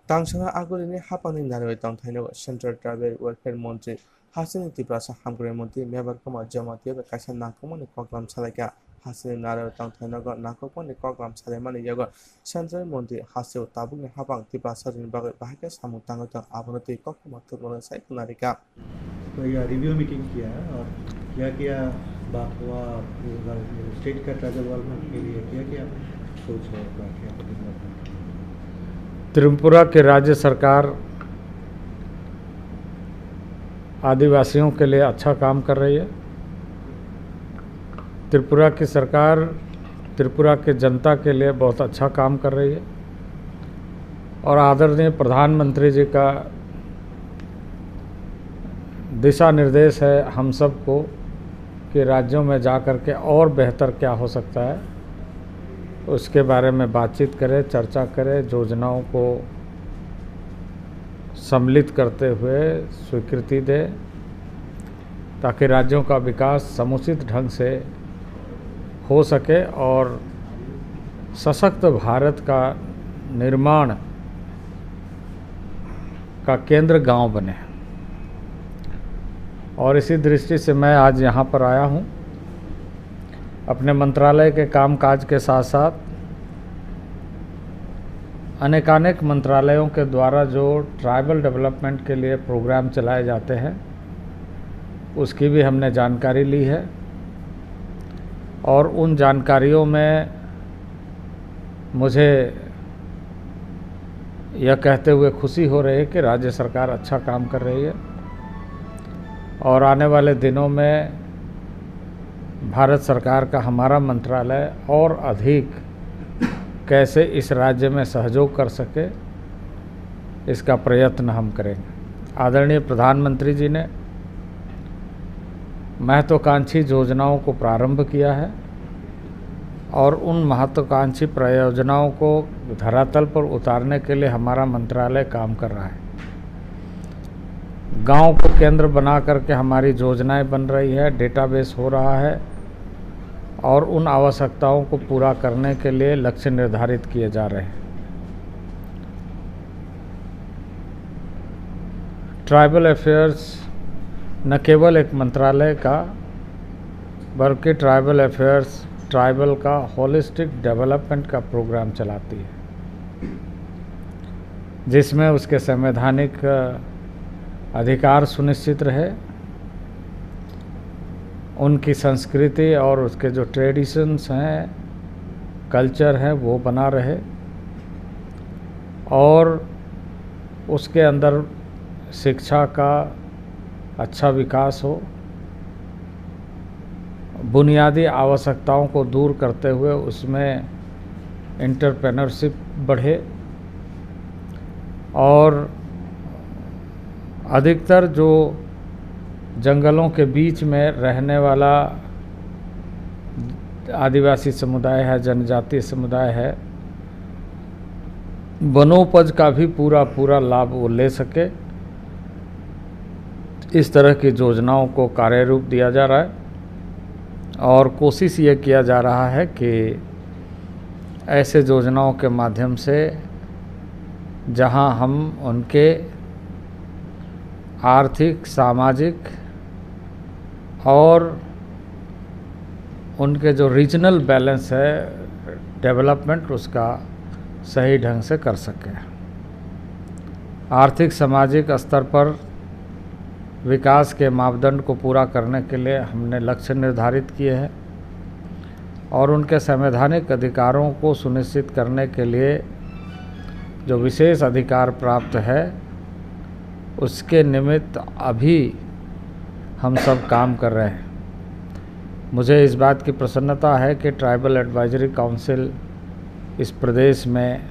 तांगशना आगुलिनि हापांनि Norway तांथाइनो central tribal welfare मंत्री हासिनी तिप्रासा हामग्रे मंत्री member कमा जमातिया बे काisa नाकोमनि programme सालायगा Hasini Norway तांथाइनो नाकोमनि programme सालायमानि यागो central मंत्री हासिव ताबुनि हापां तिप्रासा जिनि बागै बाहाके सामु तांगो आबनति कखमा तुरमने साइकुनारिका रिव्यू मीटिंग किया और क्या क्या बात हुआ स्टेट का ट्राइबल डेवलपमेंट के लिए क्या क्या सोच है त्रिपुरा की राज्य सरकार आदिवासियों के लिए अच्छा काम कर रही है। त्रिपुरा की सरकार त्रिपुरा की जनता के लिए बहुत अच्छा काम कर रही है और आदरणीय प्रधानमंत्री जी का दिशा निर्देश है हम सबको कि राज्यों में जाकर के और बेहतर क्या हो सकता है उसके बारे में बातचीत करें, चर्चा करें, योजनाओं को सम्मिलित करते हुए स्वीकृति दें ताकि राज्यों का विकास समुचित ढंग से हो सके और सशक्त भारत का निर्माण का केंद्र गांव बने। और इसी दृष्टि से मैं आज यहाँ पर आया हूँ। अपने मंत्रालय के कामकाज के साथ साथ अनेकानेक मंत्रालयों के द्वारा जो ट्राइबल डेवलपमेंट के लिए प्रोग्राम चलाए जाते हैं उसकी भी हमने जानकारी ली है और उन जानकारियों में मुझे यह कहते हुए खुशी हो रही है कि राज्य सरकार अच्छा काम कर रही है और आने वाले दिनों में भारत सरकार का हमारा मंत्रालय और अधिक कैसे इस राज्य में सहयोग कर सके इसका प्रयत्न हम करेंगे। आदरणीय प्रधानमंत्री जी ने महत्वाकांक्षी योजनाओं को प्रारंभ किया है और उन महत्वाकांक्षी परियोजनाओं को धरातल पर उतारने के लिए हमारा मंत्रालय काम कर रहा है। गांव को केंद्र बना करके हमारी योजनाएं बन रही है, डेटाबेस हो रहा है और उन आवश्यकताओं को पूरा करने के लिए लक्ष्य निर्धारित किए जा रहे हैं। ट्राइबल अफेयर्स न केवल एक मंत्रालय का बल्कि ट्राइबल अफेयर्स ट्राइबल का होलिस्टिक डेवलपमेंट का प्रोग्राम चलाती है जिसमें उसके संवैधानिक अधिकार सुनिश्चित रहे, उनकी संस्कृति और उसके जो ट्रेडिशंस हैं, कल्चर है वो बना रहे और उसके अंदर शिक्षा का अच्छा विकास हो, बुनियादी आवश्यकताओं को दूर करते हुए उसमें एंटरप्रेन्योरशिप बढ़े और अधिकतर जो जंगलों के बीच में रहने वाला आदिवासी समुदाय है, जनजातीय समुदाय है, वनोपज का भी पूरा लाभ वो ले सके। इस तरह की योजनाओं को कार्यरूप दिया जा रहा है और कोशिश ये किया जा रहा है कि ऐसे योजनाओं के माध्यम से जहां हम उनके आर्थिक, सामाजिक और उनके जो रीजनल बैलेंस है डेवलपमेंट उसका सही ढंग से कर सकें। आर्थिक सामाजिक स्तर पर विकास के मापदंड को पूरा करने के लिए हमने लक्ष्य निर्धारित किए हैं और उनके संवैधानिक अधिकारों को सुनिश्चित करने के लिए जो विशेष अधिकार प्राप्त है उसके निमित्त अभी हम सब काम कर रहे हैं। मुझे इस बात की प्रसन्नता है कि ट्राइबल एडवाइजरी काउंसिल इस प्रदेश में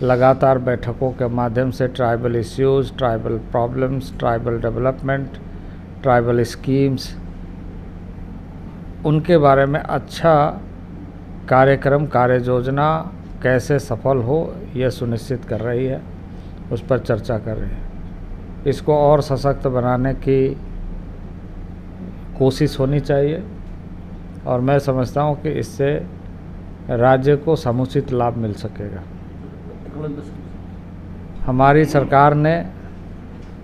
लगातार बैठकों के माध्यम से tribal issues, tribal problems, tribal development, tribal schemes उनके बारे में अच्छा कार्यक्रम, कार्य योजना कैसे सफल हो यह सुनिश्चित कर रही है, उस पर चर्चा कर रही है। इसको और सशक्त बनाने की कोशिश होनी चाहिए और मैं समझता हूँ कि इससे राज्य को समुचित लाभ मिल सकेगा। हमारी सरकार ने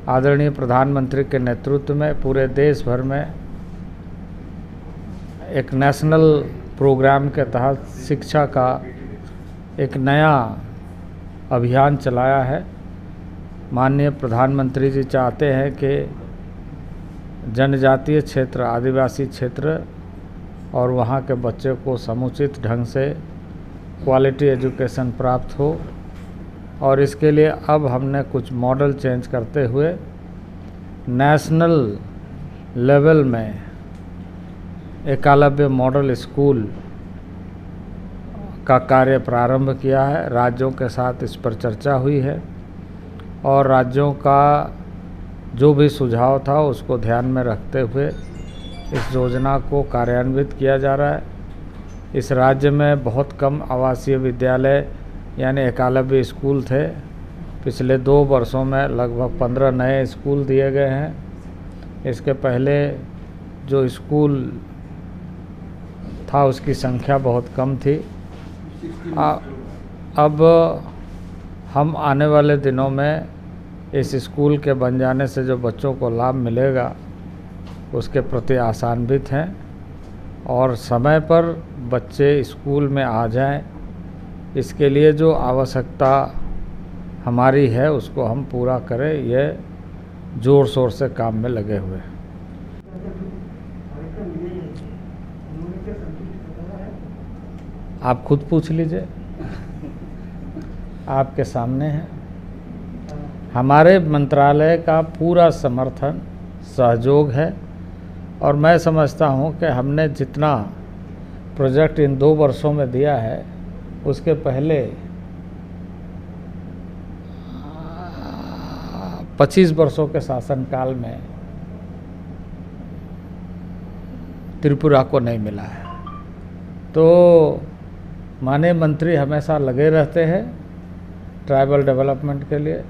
आदरणीय प्रधानमंत्री के नेतृत्व में पूरे देश भर में एक नेशनल प्रोग्राम के तहत शिक्षा का एक नया अभियान चलाया है। माननीय प्रधानमंत्री जी चाहते हैं कि जनजातीय क्षेत्र, आदिवासी क्षेत्र और वहाँ के बच्चे को समुचित ढंग से क्वालिटी एजुकेशन प्राप्त हो, और इसके लिए अब हमने कुछ मॉडल चेंज करते हुए नेशनल लेवल में एकलव्य मॉडल स्कूल का कार्य प्रारंभ किया है। राज्यों के साथ इस पर चर्चा हुई है और राज्यों का जो भी सुझाव था उसको ध्यान में रखते हुए इस योजना को कार्यान्वित किया जा रहा है। इस राज्य में बहुत कम आवासीय विद्यालय यानी एकलव्य स्कूल थे। पिछले 2 वर्षों में लगभग 15 नए स्कूल दिए गए हैं। इसके पहले जो स्कूल था उसकी संख्या बहुत कम थी। अब हम आने वाले दिनों में इस स्कूल के बन जाने से जो बच्चों को लाभ मिलेगा उसके प्रति आशान्वित हैं और समय पर बच्चे स्कूल में आ जाएं, इसके लिए जो आवश्यकता हमारी है उसको हम पूरा करें, ये ज़ोर शोर से काम में लगे हुए हैं। आप खुद पूछ लीजिए, आपके सामने है। हमारे मंत्रालय का पूरा समर्थन, सहयोग है और मैं समझता हूँ कि हमने जितना प्रोजेक्ट इन 2 वर्षों में दिया है उसके पहले 25 वर्षों के शासनकाल में त्रिपुरा को नहीं मिला है। तो माननीय मंत्री हमेशा लगे रहते हैं ट्राइबल डेवलपमेंट के लिए,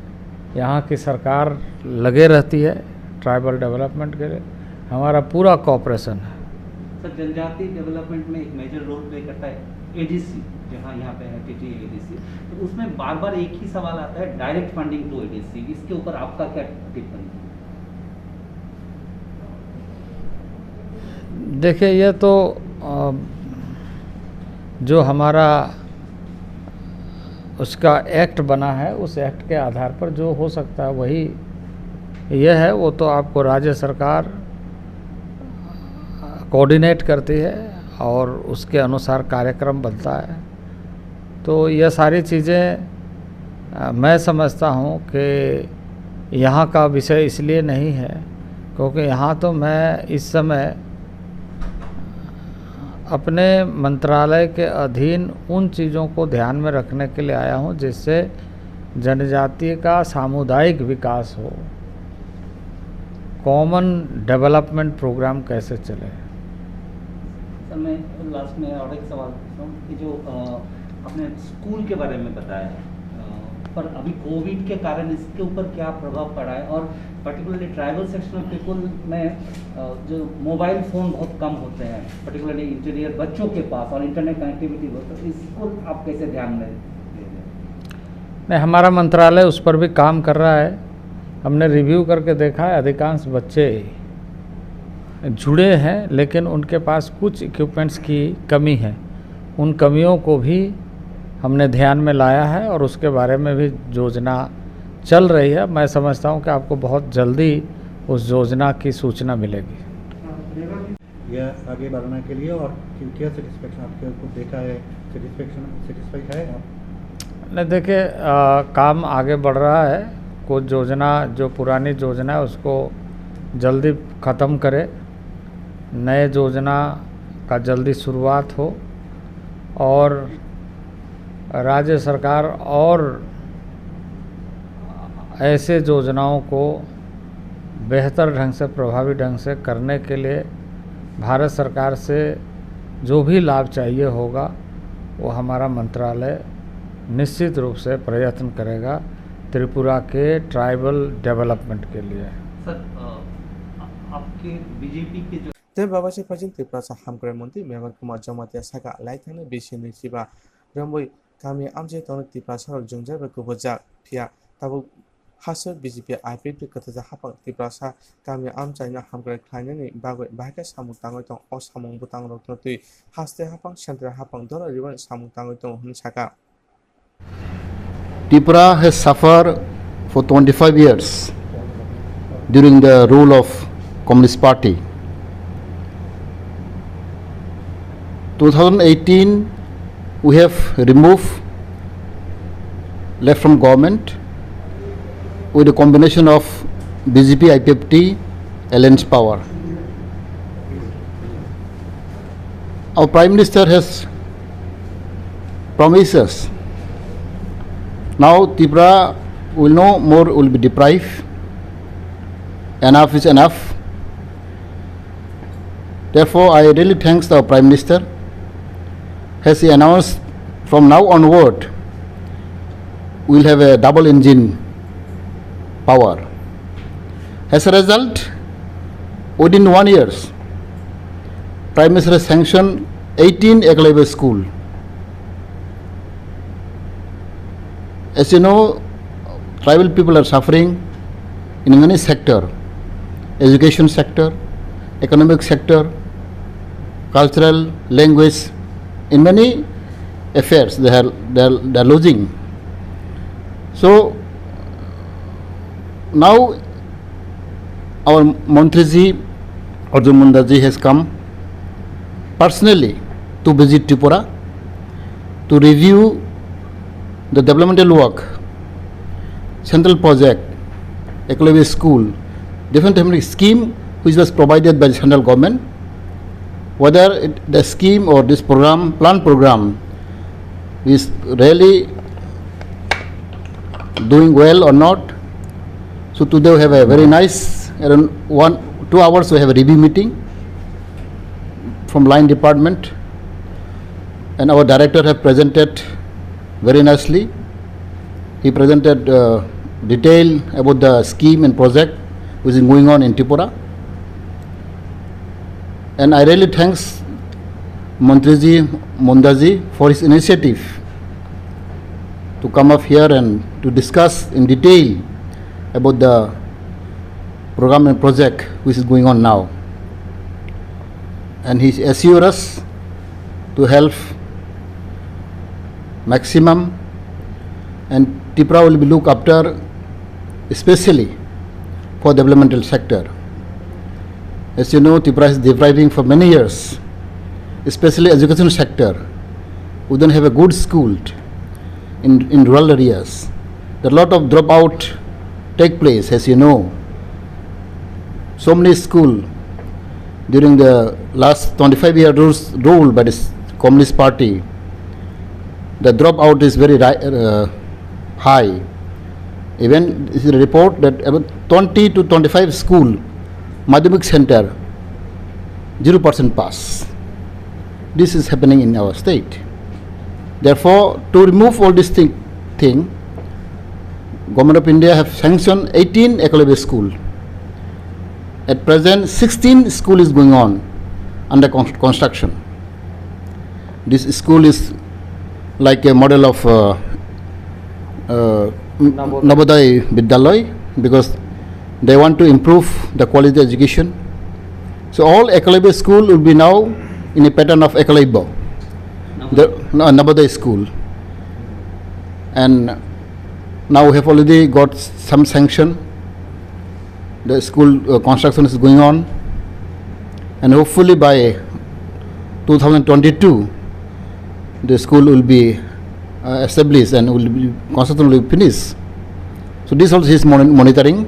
यहाँ की सरकार लगे रहती है ट्राइबल डेवलपमेंट के लिए, हमारा पूरा कोऑपरेशन है। सर, जनजाति डेवलपमेंट में एक मेजर रोल प्ले करता है एडीसी, जहाँ यहाँ पे है टीटी एडीसी, तो उसमें बार बार एक ही सवाल आता है, डायरेक्ट फंडिंग टू एडीसी। इसके ऊपर आपका क्या टिप्पणी है? देखिए, ये तो जो हमारा उसका एक्ट बना है उस एक्ट के आधार पर जो हो सकता है वही यह है। वो तो आपको राज्य सरकार कोऑर्डिनेट करती है और उसके अनुसार कार्यक्रम बनता है। तो यह सारी चीज़ें मैं समझता हूँ कि यहाँ का विषय इसलिए नहीं है क्योंकि यहाँ तो मैं इस समय अपने मंत्रालय के अधीन उन चीज़ों को ध्यान में रखने के लिए आया हूँ जिससे जनजातीय का सामुदायिक विकास हो, कॉमन डेवलपमेंट प्रोग्राम कैसे चले। सर, मैं लास्ट में और एक सवाल पूछता हूँ कि जो आपने स्कूल के बारे में बताया, पर अभी कोविड के कारण इसके ऊपर क्या प्रभाव पड़ा है, और particularly tribal section of people में जो मोबाइल फ़ोन बहुत कम होते हैं, पर्टिकुलरली इंटीरियर बच्चों के पास, और इंटरनेट कनेक्टिविटी हो, तो इसको आप कैसे ध्यान में नहीं, हमारा मंत्रालय उस पर भी काम कर रहा है। हमने रिव्यू करके देखा है, अधिकांश बच्चे जुड़े हैं लेकिन उनके पास कुछ इक्विपमेंट्स की कमी है। उन कमियों को भी हमने ध्यान में लाया है और उसके बारे में भी योजना चल रही है। मैं समझता हूं कि आपको बहुत जल्दी उस योजना की सूचना मिलेगी। यह आगे बढ़ने के लिए और क्या सेटिस्फेक्शन आपके को देखा है, सेटिस्फाइड है आप? नहीं, देखिए, काम आगे बढ़ रहा है। कुछ योजना जो पुरानी योजना है उसको जल्दी ख़त्म करे, नए योजना का जल्दी शुरुआत हो और राज्य सरकार और ऐसे योजनाओं को बेहतर ढंग से, प्रभावी ढंग से करने के लिए भारत सरकार से जो भी लाभ चाहिए होगा वो हमारा मंत्रालय निश्चित रूप से प्रयत्न करेगा त्रिपुरा के ट्राइबल डेवलपमेंट के लिए। सर, आपके बीजेपी के जो ते बाबासे फजिन त्रिपुरा हामग्रा मन्त्री मेबर कुमार जमातिया सागा लाइथांनि बिसिनि सिबा रंबई गामि आमजे तौन त्रिपुरा सरक जोंजाय बकुबजा फिया tabuk hasil BJP IPP kataja hapang tiprasa kami amchaina hamkrai khlainani bagoi bahika samung tangoi tong o samung butang rok tui haste hapang central hapang dora riban samung tangoi tong hun saka. Tripura has suffered for 25 years during the rule of Communist Party. 2018, we have removed left from government with a combination of BJP, IPFT, alliance power. Our Prime Minister has promised us now Tripura will no more will be deprived. Enough is enough. Therefore, I really thank the Prime Minister. Has he announced from now onward we will have a double engine power. As a result, within 1 year, Prime Minister has sanctioned 18 Eklavya schools. As you know, tribal people are suffering in many sectors, education sector, economic sector, cultural, language, in many affairs they are losing. So now our Mantriji Arjun Mundaji has come personally to visit Tripura to review the developmental work, central project, Eklavya school, different scheme which was provided by the central government, whether the scheme or this plan program is really doing well or not. So today we have a very nice, around 1-2 hours we have a review meeting from line department, and our director have presented very nicely. He presented detail about the scheme and project which is going on in Tripura. And I really thanks Mantriji Mundaji for his initiative to come up here and to discuss in detail about the program and project which is going on now. And he assured us to help maximum, and Tripura will be looked after especially for developmental sector. As you know, Tripura is depriving for many years, especially education sector. We don't have a good school in rural areas. There are a lot of dropout take place, as you know. So many schools during the last 25 years rule by the Communist Party, the dropout is very high. Even this is a report that about 20 to 25 school Madhyamik center 0% pass. This is happening in our state. Therefore, to remove all this thing, Government of India have sanctioned 18 Eklavya school. At present, 16 school is going on under construction. This school is like a model of Navodaya Vidyalaya, because they want to improve the quality education. So all Eklavya school will be now in a pattern of Eklavya, the Navodaya school. And now we have already got some sanction. The school construction is going on, and hopefully by 2022 the school will be established and construction will be finished. So this also is monitoring.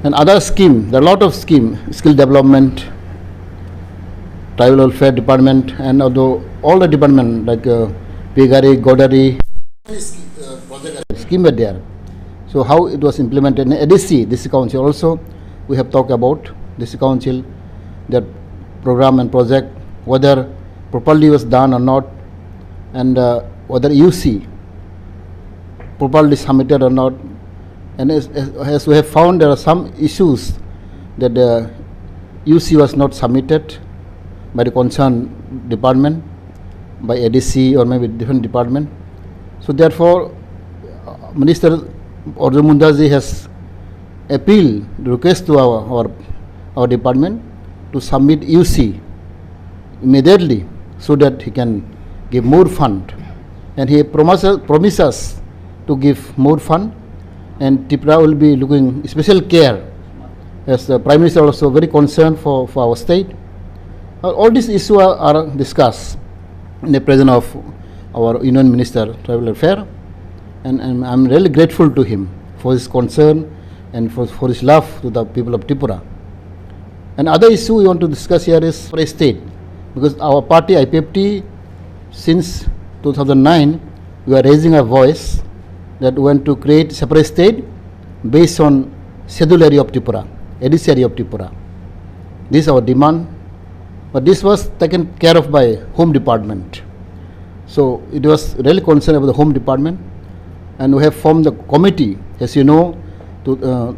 And other scheme, there are a lot of scheme, skill development, tribal welfare department, and although all the department like Pigari, Godari, scheme were there. So how it was implemented in ADC, District Council also, we have talked about District Council, their program and project, whether properly was done or not, and whether UC properly submitted or not. And as we have found, there are some issues that the UC was not submitted by the concerned department, by ADC or maybe different department. So therefore, Minister Arjun Mundaji has appealed, request to our department to submit UC immediately so that he can give more fund, and he promises to give more fund, and Tripura will be looking special care, as the Prime Minister also very concerned for our state. All these issues are discussed in the presence of our Union Minister Tribal Affairs, and I'm really grateful to him for his concern and for his love to the people of Tripura. And other issue we want to discuss here is for a state, because our party IPFT since 2009 we are raising a voice that we want to create separate state based on scheduled area of Tripura, ADC area of Tripura. This is our demand, but this was taken care of by Home Department. So it was really concerned about the Home Department, and we have formed the committee, as you know, to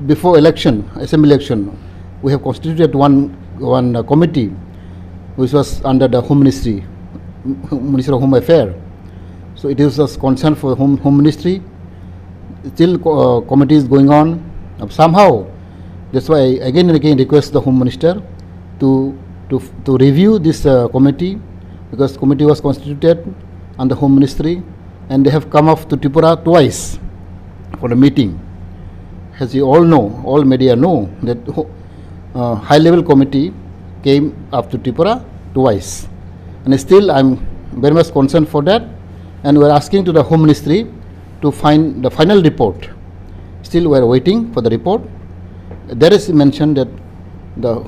before election, assembly election, we have constituted one committee which was under the Home Ministry, Ministry of Home Affairs. So it is a concern for Home Ministry. Still committee is going on. Somehow, that's why I again and again request the Home Minister to review this committee, because committee was constituted under Home Ministry, and they have come up to Tripura twice for a meeting. As you all know, all media know, that high level committee came up to Tripura twice, and still I'm very much concerned for that, and we are asking to the Home Ministry to find the final report. Still we are waiting for the report. There is mentioned that the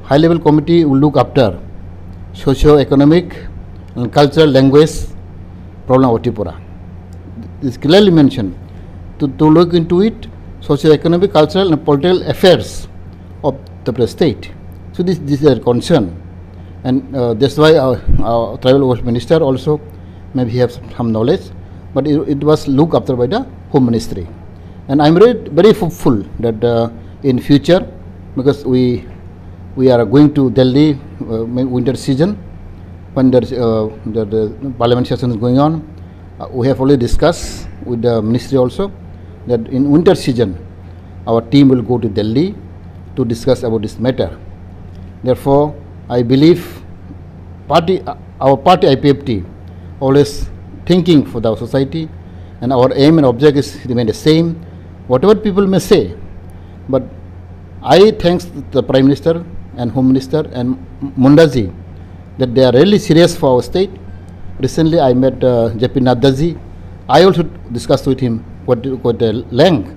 high level committee will look after socio-economic and cultural language problem of Tripura. It is clearly mentioned to look into it, socio-economic, cultural and political affairs of the state. So this is a concern, and that's why our Tribal Affairs Minister also maybe have some knowledge, but it was looked after by the Home Ministry. And I'm very hopeful that in future, because we are going to Delhi winter season, when the parliament session is going on, we have already discussed with the ministry also that in winter season our team will go to Delhi to discuss about this matter. Therefore, I believe our party IPFT always thinking for the society, and our aim and objective remain the same, whatever people may say. But I thank the Prime Minister and Home Minister and Mundaji that they are really serious for our state. Recently I met JP Naddaji. I also discussed with him quite a length,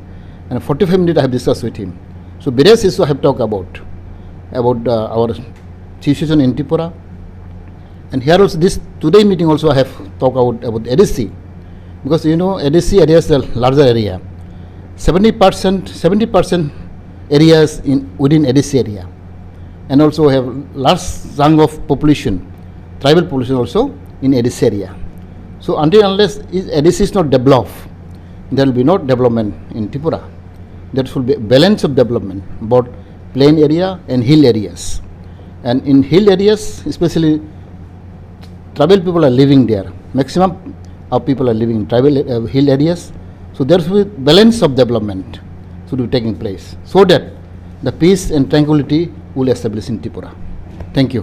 and 45 minutes I have discussed with him. So various issues I have talked about our situation in Tripura. And here also today meeting also I have talked about ADC, because you know ADC area is a larger area. 70% areas within ADC area, and also have large chunk of population, tribal population also in ADC area. So until unless ADC is not developed, there will be no development in Tripura. There should be balance of development, both plain area and hill areas. And in hill areas, especially tribal people are living there. Maximum of people are living in tribal hill areas. So there should be balance of development should be taking place, so that the peace and tranquility will establish in Tripura. Thank you.